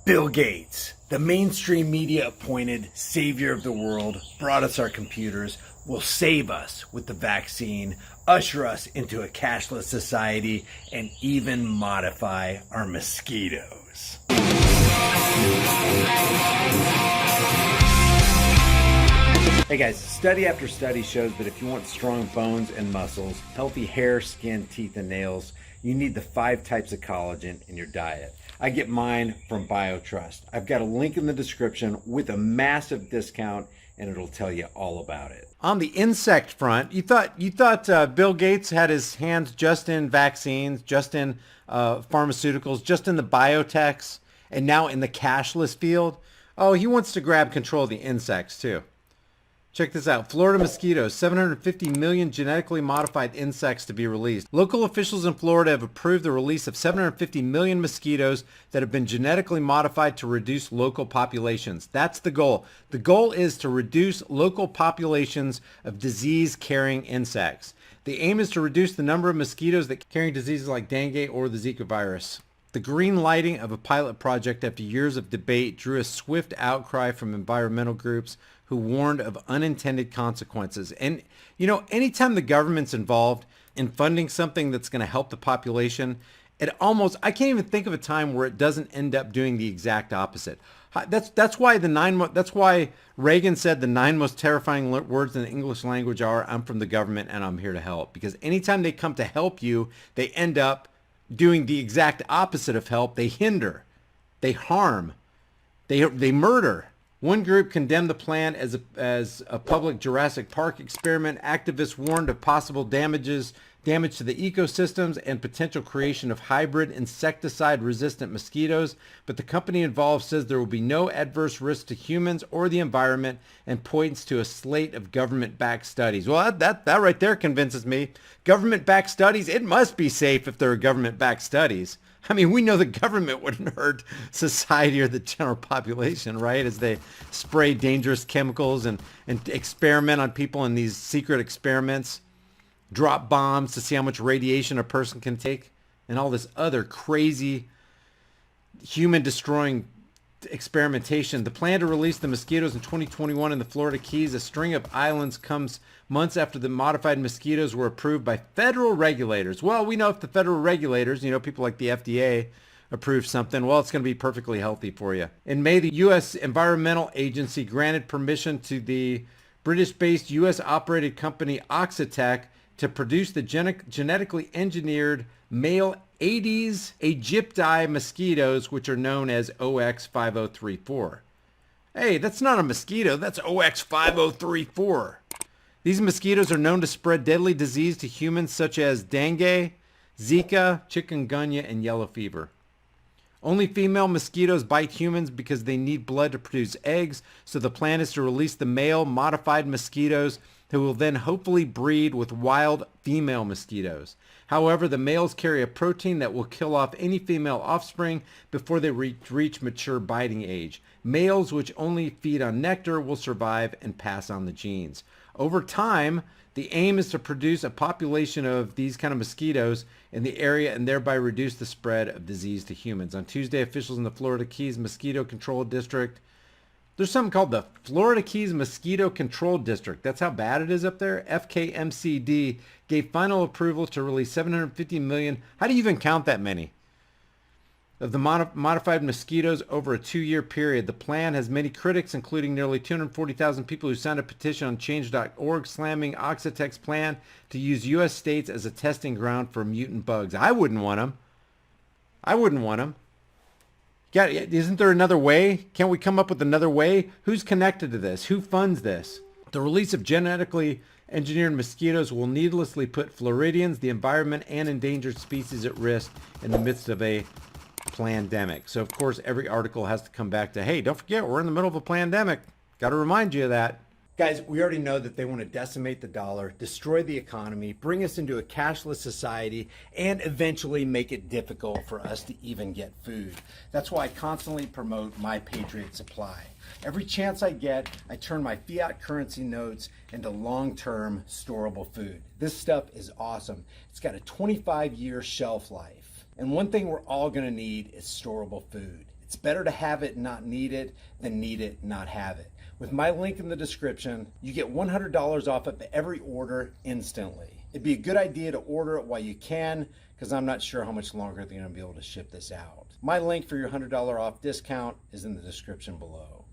Bill Gates, the mainstream media appointed savior of the world, brought us our computers, will save us with the vaccine, usher us into a cashless society, and even modify our mosquitoes. Hey guys, study after study shows that if you want strong bones and muscles, healthy hair, skin, teeth, and nails, you need the 5 types of collagen in your diet. I get mine from BioTrust. I've got a link in the description with a massive discount, and it'll tell you all about it. On the insect front, you thought Bill Gates had his hands just in vaccines, just in pharmaceuticals, just in the biotechs, and now in the cashless field. Oh, he wants to grab control of the insects too. Check this out. Florida mosquitoes, 750 million genetically modified insects to be released. Local officials in Florida have approved the release of 750 million mosquitoes that have been genetically modified to reduce local populations. That's the goal. The goal is to reduce local populations of disease-carrying insects. The aim is to reduce the number of mosquitoes that carry diseases like dengue or the Zika virus. The green lighting of a pilot project after years of debate drew a swift outcry from environmental groups who warned of unintended consequences. And, you know, anytime the government's involved in funding something that's going to help the population, I can't even think of a time where it doesn't end up doing the exact opposite. That's why Reagan said the 9 most terrifying words in the English language are, "I'm from the government and I'm here to help." Because anytime they come to help you, they end up doing the exact opposite of help. They hinder, they harm, they murder. One group condemned the plan as a public Jurassic Park experiment. Activists warned of possible damage to the ecosystems and potential creation of hybrid insecticide-resistant mosquitoes. But the company involved says there will be no adverse risk to humans or the environment and points to a slate of government-backed studies. Well, that right there convinces me. Government-backed studies, it must be safe if there are government-backed studies. I mean, we know the government wouldn't hurt society or the general population, right? As they spray dangerous chemicals and experiment on people in these secret experiments, drop bombs to see how much radiation a person can take, and all this other crazy human-destroying experimentation. The plan to release the mosquitoes in 2021 in the Florida Keys, a string of islands, comes months after the modified mosquitoes were approved by federal regulators. Well, we know if the federal regulators, people like the FDA, approve something, well, it's going to be perfectly healthy for you. In May, the U.S. Environmental Agency granted permission to the British-based U.S.-operated company Oxitec to produce the genetically engineered male Aedes aegypti mosquitoes, which are known as OX5034. Hey, that's not a mosquito, that's OX5034. These mosquitoes are known to spread deadly disease to humans such as dengue, Zika, chikungunya, and yellow fever. Only female mosquitoes bite humans because they need blood to produce eggs, so the plan is to release the male modified mosquitoes who will then hopefully breed with wild female mosquitoes. However, the males carry a protein that will kill off any female offspring before they reach mature biting age. Males, which only feed on nectar, will survive and pass on the genes. Over time, the aim is to produce a population of these kind of mosquitoes in the area and thereby reduce the spread of disease to humans. On Tuesday, officials in the Florida Keys Mosquito Control District, there's something called the Florida Keys Mosquito Control District. That's how bad it is up there. FKMCD gave final approval to release 750 million. How do you even count that many? Of the modified mosquitoes over a 2-year period. The plan has many critics, including nearly 240,000 people who signed a petition on change.org slamming Oxitec's plan to use U.S. states as a testing ground for mutant bugs. I wouldn't want them. Yeah, isn't there another way? Can't we come up with another way? Who's connected to this? Who funds this? The release of genetically engineered mosquitoes will needlessly put Floridians, the environment, and endangered species at risk in the midst of a pandemic. So, of course, every article has to come back to, hey, don't forget, we're in the middle of a pandemic. Got to remind you of that. Guys, we already know that they want to decimate the dollar, destroy the economy, bring us into a cashless society, and eventually make it difficult for us to even get food. That's why I constantly promote My Patriot Supply. Every chance I get, I turn my fiat currency notes into long-term storable food. This stuff is awesome. It's got a 25-year shelf life. And one thing we're all going to need is storable food. It's better to have it and not need it than need it and not have it. With my link in the description, you get $100 off of every order instantly. It'd be a good idea to order it while you can, because I'm not sure how much longer they're going to be able to ship this out. My link for your $100 off discount is in the description below.